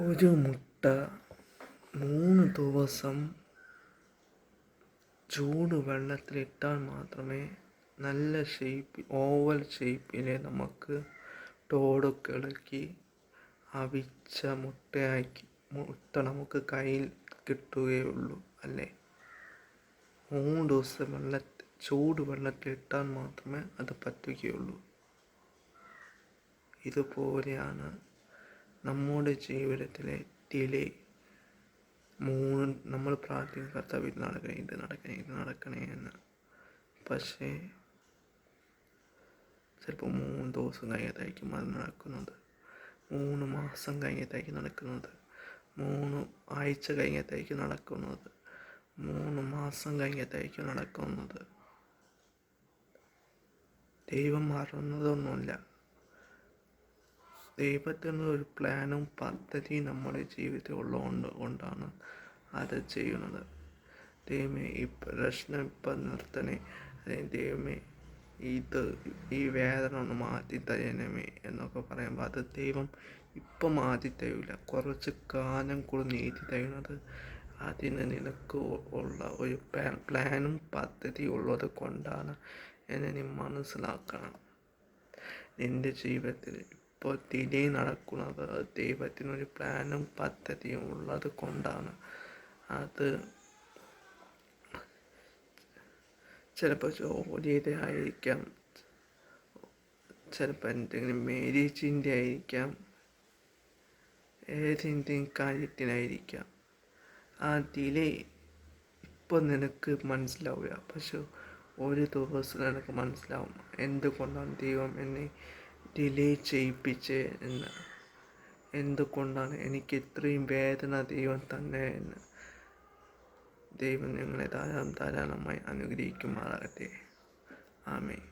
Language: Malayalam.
ഒരു മുട്ട 3 ദിവസം ചൂട് വെള്ളത്തിലിട്ടാൽ മാത്രമേ നല്ല ഓവൽ ഷേപ്പിൽ നമുക്ക് തോടൊക്കെ ഇളക്കി അവിച്ച മുട്ട നമുക്ക് കയ്യിൽ കിട്ടുകയുള്ളൂ, അല്ലേ? 3 ദിവസം ചൂട് വെള്ളത്തിലിട്ടാൽ മാത്രമേ അത് പറ്റുകയുള്ളൂ. ഇതുപോലെയാണ് നമ്മുടെ ജീവിതത്തിലെ ഡിലേ. നമ്മൾ പ്രാർത്ഥിക്കും, കർത്താവ് ഇത് നടക്കണേ എന്ന്. പക്ഷേ ചിലപ്പോൾ 3 ദിവസം കഴിഞ്ഞതായിരിക്കും അത് നടക്കുന്നത്, 3 മാസം കഴിഞ്ഞതായിരിക്കും നടക്കുന്നത്, 3 ആഴ്ച കഴിഞ്ഞതായിരിക്കും നടക്കുന്നത്, 3 മാസം കഴിഞ്ഞതായിരിക്കും നടക്കുന്നത്. ദൈവം മറന്നതൊന്നുമില്ല. ദൈവത്തിന് ഒരു പ്ലാനും പദ്ധതിയും നമ്മുടെ ജീവിതത്തിൽ ഉള്ളതുകൊണ്ടാണ് അത് ചെയ്യുന്നത്. ദൈവമേ, ഈ പ്രശ്നം ഇപ്പം നിർത്തണേ, ദൈവമേ ഈ വേദന ഒന്ന് മാറ്റി തരണമേ എന്നൊക്കെ പറയുമ്പോൾ അത് ദൈവം ഇപ്പം മാറ്റി തരില്ല, കുറച്ച് കാലം കൂടി നീട്ടി തരുന്നത്. അതിന് നിനക്ക് ഉള്ള ഒരു പ്ലാനും പദ്ധതി ഉള്ളത് കൊണ്ടാണ് എന്ന് നീ മനസ്സിലാക്കണം. നിൻ്റെ ജീവിതത്തിൽ ഇപ്പോൾ ഡിലേ നടക്കുന്നത് ദൈവത്തിനൊരു പ്ലാനും പദ്ധതിയും ഉള്ളത് കൊണ്ടാണ്. അത് ചിലപ്പോൾ ജോലിയുടെ ആയിരിക്കാം, ചിലപ്പോൾ എന്തെങ്കിലും മാരേജിൻ്റെ ആയിരിക്കാം, ഏതെങ്കിലും കാര്യത്തിനായിരിക്കാം. ആ ഡിലേ ഇപ്പം നിനക്ക് മനസ്സിലാവില്ല, പക്ഷെ ഒരു ദിവസം നിനക്ക് മനസ്സിലാവും എന്തുകൊണ്ടാണ് ദൈവം എന്നെ ഡിലേ ചെയ്യിപ്പിച്ചേ എന്ന്, എന്തുകൊണ്ടാണ് എനിക്ക് ഇത്രയും വേദന ദൈവം തന്നെ എന്ന്. ദൈവം ഞങ്ങളെ ധാരാളമായി അനുഗ്രഹിക്കുമാറാകട്ടെ. ആമേൻ.